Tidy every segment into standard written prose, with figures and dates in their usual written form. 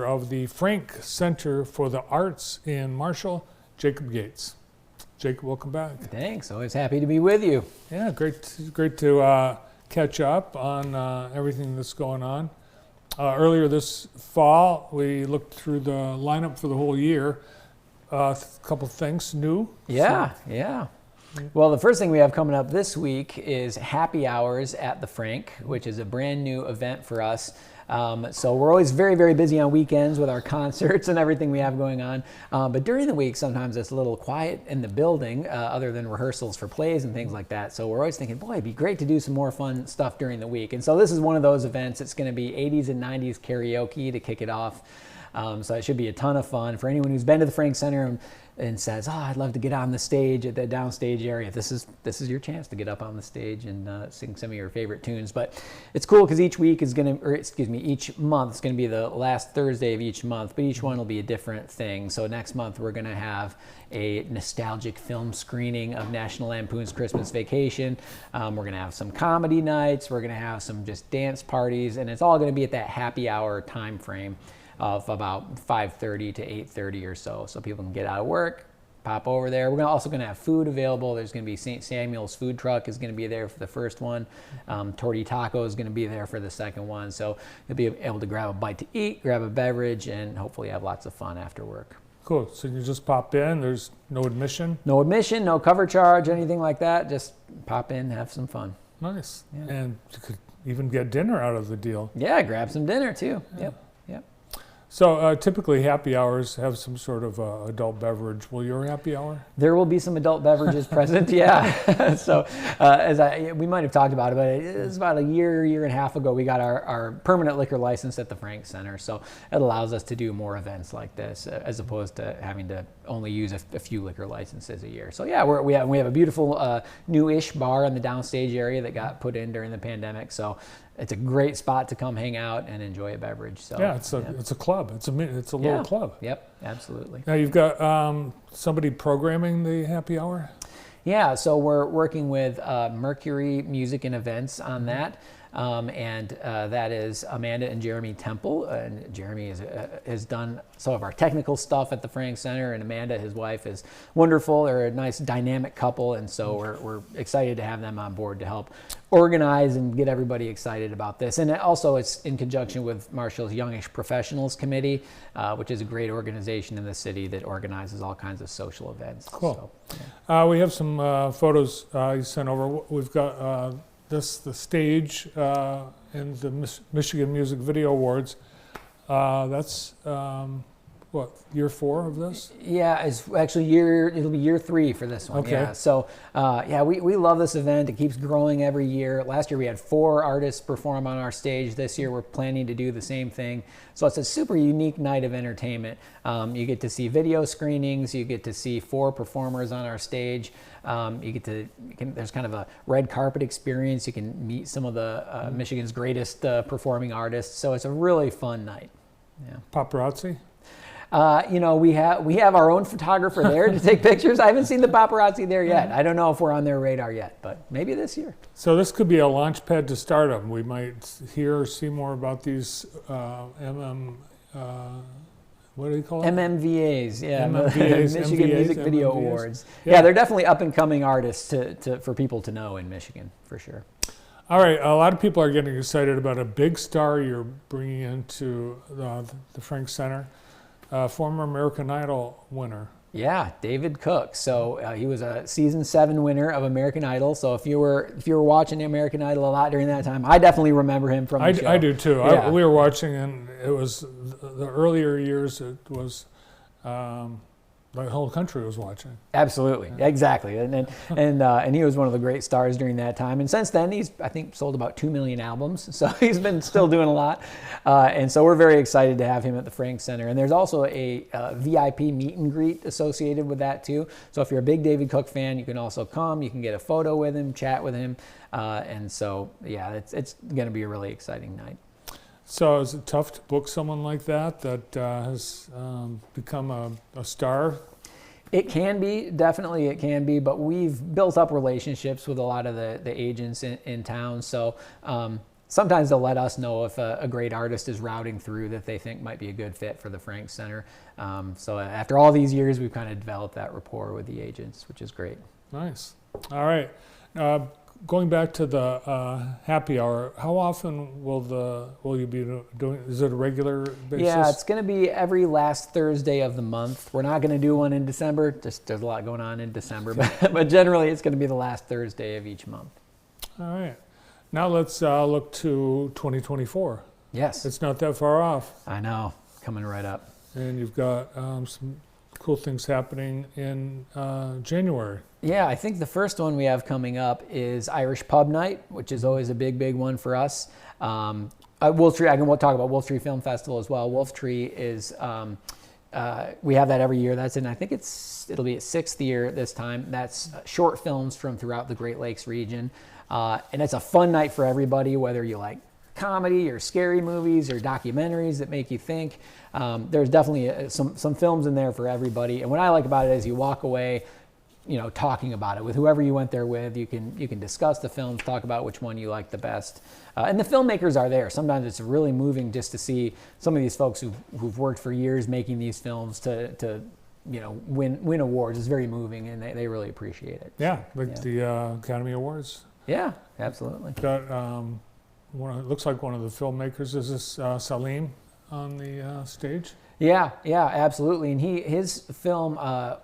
of the Franke Center for the Arts in Marshall, Jacob Gates. Jacob, welcome back. Thanks. Always happy to be with you. Yeah, great to catch up on everything that's going on. Earlier this fall, we looked through the lineup for the whole year. A couple things new. Yeah. Well, the first thing we have coming up this week is Happy Hours at the Franke, which is a brand new event for us. So we're always very, very busy on weekends with our concerts and everything we have going on. But during the week, sometimes it's a little quiet in the building, other than rehearsals for plays and things like that. So we're always thinking, boy, it'd be great to do some more fun stuff during the week. And so this is one of those events. It's going to be 80s and 90s karaoke to kick it off. So it should be a ton of fun for anyone who's been to the Franke Center and says, I'd love to get on the stage at the downstage area. This is your chance to get up on the stage and sing some of your favorite tunes. But it's cool because each month is going to be the last Thursday of each month, but each one will be a different thing. So next month we're going to have a nostalgic film screening of National Lampoon's Christmas Vacation. We're going to have some comedy nights. We're going to have some just dance parties, and it's all going to be at that happy hour time frame of about 5:30 to 8:30 or so people can get out of work, pop over there. We're also going to have food available. There's going to be St. Samuel's food truck is going to be there for the first one. Torty Taco is going to be there for the second one. So you'll be able to grab a bite to eat, grab a beverage, and hopefully have lots of fun after work. Cool. So you just pop in. There's no admission? No admission, no cover charge, anything like that. Just pop in, have some fun. Nice. Yeah. And you could even get dinner out of the deal. Yeah, grab some dinner too. Yeah. Yep. So typically happy hours have some sort of adult beverage. Will your happy hour? There will be some adult beverages present, yeah. So we might have talked about it, but it was about a year and a half ago we got our permanent liquor license at the Franke Center. So it allows us to do more events like this as opposed to having to only use a few liquor licenses a year. So yeah, we have a beautiful new-ish bar in the downstage area that got put in during the pandemic. So it's a great spot to come hang out and enjoy a beverage. So yeah, it's a club. It's a little club. Yep, absolutely. Now you've got somebody programming the happy hour? Yeah, so we're working with Mercury Music and Events on that. And that is Amanda and Jeremy Temple. And Jeremy has done some of our technical stuff at the Franke Center, and Amanda, his wife, is wonderful. They're a nice dynamic couple, and so we're excited to have them on board to help organize and get everybody excited about this. And also it's in conjunction with Marshall's Youngish Professionals Committee, which is a great organization in the city that organizes all kinds of social events. Cool. So, yeah. We have some photos you sent over. We've got the stage in the Michigan Music Video Awards. That's what, year 4 of this? Yeah, it's actually it'll be year 3 for this one. Okay. Yeah. So we love this event. It keeps growing every year. Last year we had 4 artists perform on our stage. This year we're planning to do the same thing. So it's a super unique night of entertainment. You get to see video screenings. You get to see 4 performers on our stage. There's kind of a red carpet experience. You can meet some of the Michigan's greatest performing artists. So it's a really fun night. Yeah. Paparazzi? We have our own photographer there to take pictures. I haven't seen the paparazzi there yet. I don't know if we're on their radar yet, but maybe this year. So this could be a launch pad to stardom. We might hear or see more about these what do you call it? MMVAs, yeah. MMVAs, Michigan MVAs, Music Video MMVAs. Awards. Yeah, they're definitely up and coming artists for people to know in Michigan, for sure. All right, a lot of people are getting excited about a big star you're bringing into the Franke Center. Former American Idol winner. Yeah, David Cook. So he was a season 7 winner of American Idol. So if you were watching American Idol a lot during that time, I definitely remember him from the show. I do too. Yeah. We were watching, and it was the earlier years. It was the whole country was watching. Absolutely, exactly, and he was one of the great stars during that time. And since then, he's, I think, sold about 2 million albums. So he's been still doing a lot. And so we're very excited to have him at the Franke Center. And there's also a VIP meet and greet associated with that too. So if you're a big David Cook fan, you can also come. You can get a photo with him, chat with him, and so yeah, it's going to be a really exciting night. So is it tough to book someone like that has become a star? It can be, definitely it can be, but we've built up relationships with a lot of the agents in town. So sometimes they'll let us know if a great artist is routing through that they think might be a good fit for the Franke Center. So after all these years, we've kind of developed that rapport with the agents, which is great. Nice. All right. Going back to the happy hour, how often will you be doing? Is it a regular basis? Yeah, it's going to be every last Thursday of the month. We're not going to do one in December. Just there's a lot going on in December, but generally it's going to be the last Thursday of each month. All right. Now let's look to 2024. Yes. It's not that far off. I know, coming right up. And you've got some cool things happening in January. Yeah, I think the first one we have coming up is Irish Pub Night, which is always a big one for us. Wolf Tree, we'll talk about Wolf Tree Film Festival as well. Wolf Tree is, we have that every year. That's in, I think it'll be its 6th year this time. That's short films from throughout the Great Lakes region. And it's a fun night for everybody, whether you like comedy or scary movies or documentaries that make you think. There's definitely some films in there for everybody. And what I like about it is you walk away, talking about it with whoever you went there with. You can discuss the films, talk about which one you like the best. And the filmmakers are there. Sometimes it's really moving just to see some of these folks who've worked for years making these films to win awards. It's very moving, and they really appreciate it. Yeah, the Academy Awards. Yeah, absolutely. Got it looks like one of the filmmakers. Is this Salim on the stage? Yeah, absolutely. And his film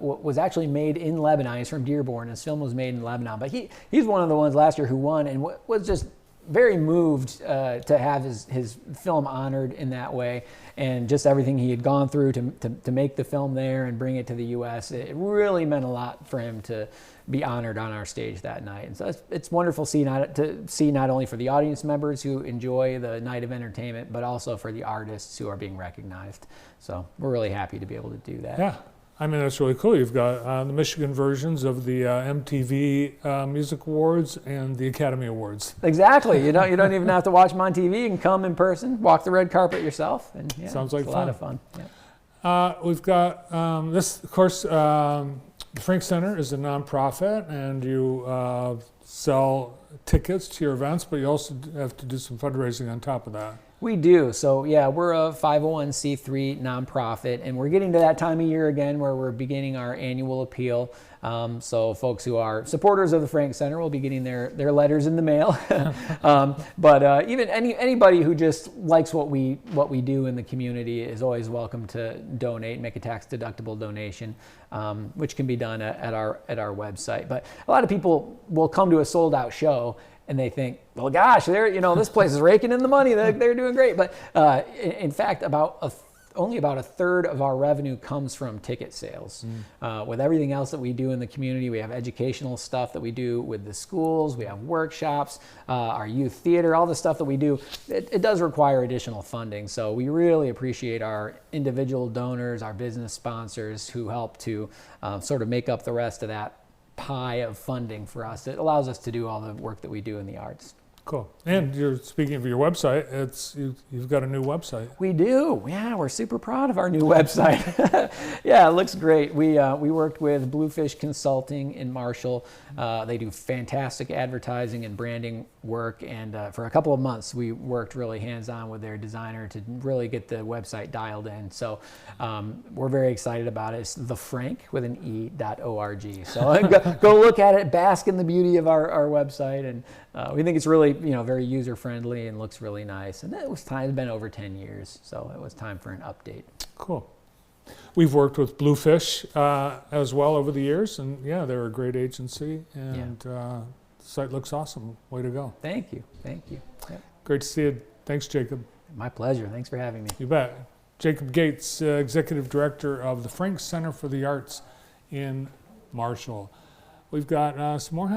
was actually made in Lebanon. He's from Dearborn. His film was made in Lebanon. But he's one of the ones last year who won and was just very moved to have his film honored in that way. And just everything he had gone through to make the film there and bring it to the U.S. It really meant a lot for him to be honored on our stage that night. And so it's wonderful to see not only for the audience members who enjoy the night of entertainment, but also for the artists who are being recognized. So we're really happy to be able to do that. Yeah, I mean, that's really cool. You've got the Michigan versions of the MTV Music Awards and the Academy Awards. Exactly. You don't even have to watch them on TV. You can come in person, walk the red carpet yourself. And sounds like a lot of fun. Yeah. We've got this, of course, the Franke Center is a nonprofit, and you sell tickets to your events, but you also have to do some fundraising on top of that. We do. So yeah, we're a 501c3 nonprofit, and we're getting to that time of year again where we're beginning our annual appeal. So folks who are supporters of the Franke Center will be getting their letters in the mail. But even anybody who just likes what we do in the community is always welcome to donate, make a tax-deductible donation, which can be done at our website. But a lot of people will come to a sold-out show and they think, well, gosh, this place is raking in the money. They're doing great. But in fact, only about a third of our revenue comes from ticket sales. With everything else that we do in the community, we have educational stuff that we do with the schools, we have workshops, our youth theater, all the stuff that we do, it does require additional funding. So we really appreciate our individual donors, our business sponsors who help to sort of make up the rest of that pie of funding for us. It allows us to do all the work that we do in the arts. Cool. And you're speaking of your website. You've got a new website. We do. Yeah, we're super proud of our new website. Yeah, it looks great. We worked with Bluefish Consulting in Marshall. They do fantastic advertising and branding work. And for a couple of months, we worked really hands-on with their designer to really get the website dialed in. So we're very excited about it. It's thefrank with an e.org. So go look at it, bask in the beauty of our website, and we think it's really very user friendly and looks really nice. And it's been over 10 years, so it was time for an update. Cool. We've worked with Bluefish as well over the years, and yeah, they're a great agency, and the site looks awesome. Way to go. Thank you. Yeah. Great to see you. Thanks, Jacob. My pleasure. Thanks for having me. You bet. Jacob Gates, Executive Director of the Franke Center for the Arts in Marshall. We've got some more help.